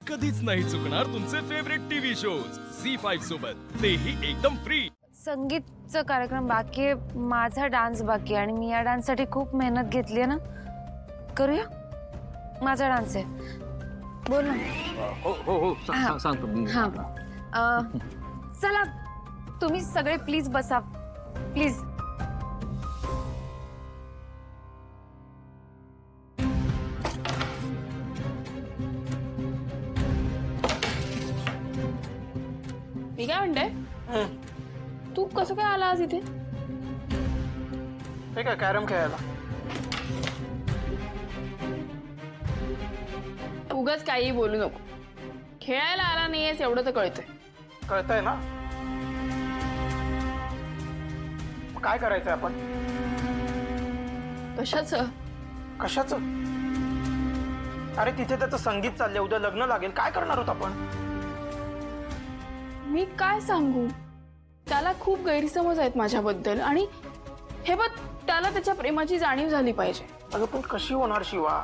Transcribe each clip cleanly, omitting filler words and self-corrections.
कधीच नाही चुकणार तुमचे फेवरेट टीव्ही शोज झी5 सोबत, तेही एकदम फ्री। संगीतचा कार्यक्रम बाकी आहे, माझा डान्स बाकी आहे आणि मी या डान्ससाठी खूप मेहनत घेतली आहे ना। करूया, माझा डान्स आहे, बोल ना। हो हो हो सांगतो। हाँ चला तुम्ही सगळे प्लीज बसा, प्लीज। मी काय म्हणते, तू कसं काय आला आज इथे? हे काय कॅरम खेळायला? उगाच काही बोलू नको, खेळायला आला नाहीयेस एवढं तर कळतंय। कळतंय ना? मग काय करायचंय आपण? कशाचं? कशाचं? अरे तिथे त्याचं संगीत चाललंय, उद्या लग्न लागेल, काय करणार आहोत आपण? मी काय सांगू, त्याला खूप गैरसमज आहेत माझ्याबद्दल आणि हे बघ, त्याला त्याच्या प्रेमाची जाणीव झाली पाहिजे। अगं पण कशी होणार शिवा?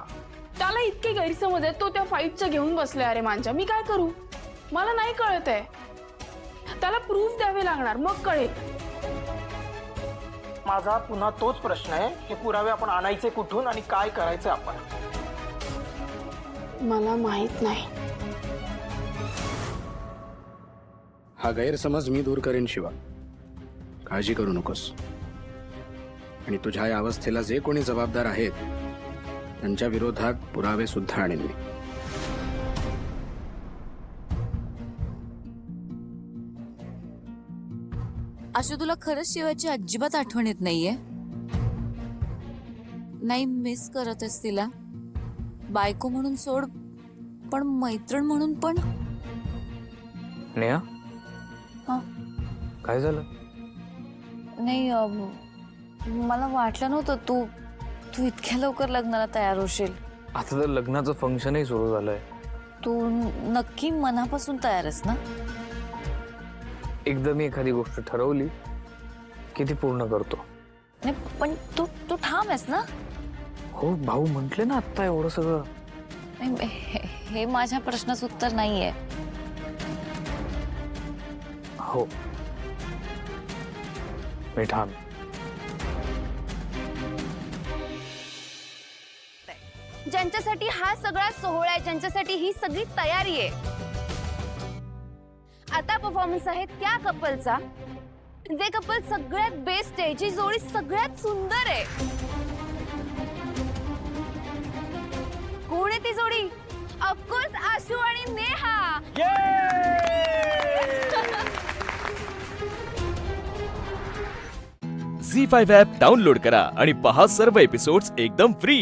त्याला इतके गैरसमज आहेत, तो त्या फाईटचं घेऊन बसलाय। अरे मांजा, मी काय करू? मला नाही कळत आहे, त्याला प्रूफ द्यावे लागणार, मग कळेल। माझा पुन्हा तोच प्रश्न आहे, हे पुरावे आपण आणायचे कुठून आणि काय करायचं आपण? मला माहित नाही। हा गैरसमज मी दूर करेन शिवा, काळजी करू नकोस। आणि तुझ्या या अवस्थेला जे कोणी जबाबदार आहेत त्यांच्या विरोधात पुरावे सुद्धा आणेन मी। आशू, तुला खरंच शिवाची अजिबात आठवण येत नाहीये? नाही मिस करत आहेस तिला? बायको म्हणून सोड, पण मैत्रीण म्हणून पण? नेहा, हा? काय झालं? नाही मला वाटलं नव्हतं तू तू इतक्या लवकर लग्नाला तयार होशील। आता तर लग्नाचं फंक्शनही सुरू झालंय। तू नक्की मनापासून तयार आहेस ना? एकदा मी एखादी गोष्ट ठरवली की ती पूर्ण करतो। नाही पण तू तू ठाम आहेस ना? हो, भाऊ म्हटले ना आता एवढं सगळं। नाही, हे माझ्या प्रश्नाचं उत्तर नाहीये। हो, मी ठाम। ज्यांच्यासाठी हा सगळा सोहळा आहे, ज्यांच्यासाठी ही सगळी तयारी आहे, आता परफॉर्मन्स आहे त्या कपलचा, जे कपल सगळ्यात बेस्ट आहे, जी जोडी सगळ्यात सुंदर आहे। कोण आहे ती जोडी? ऑफकोर्स आशू आणि नेहा। झी5 ॲप डाउनलोड करा आणि पहा सर्व एपिसोड्स एकदम फ्री।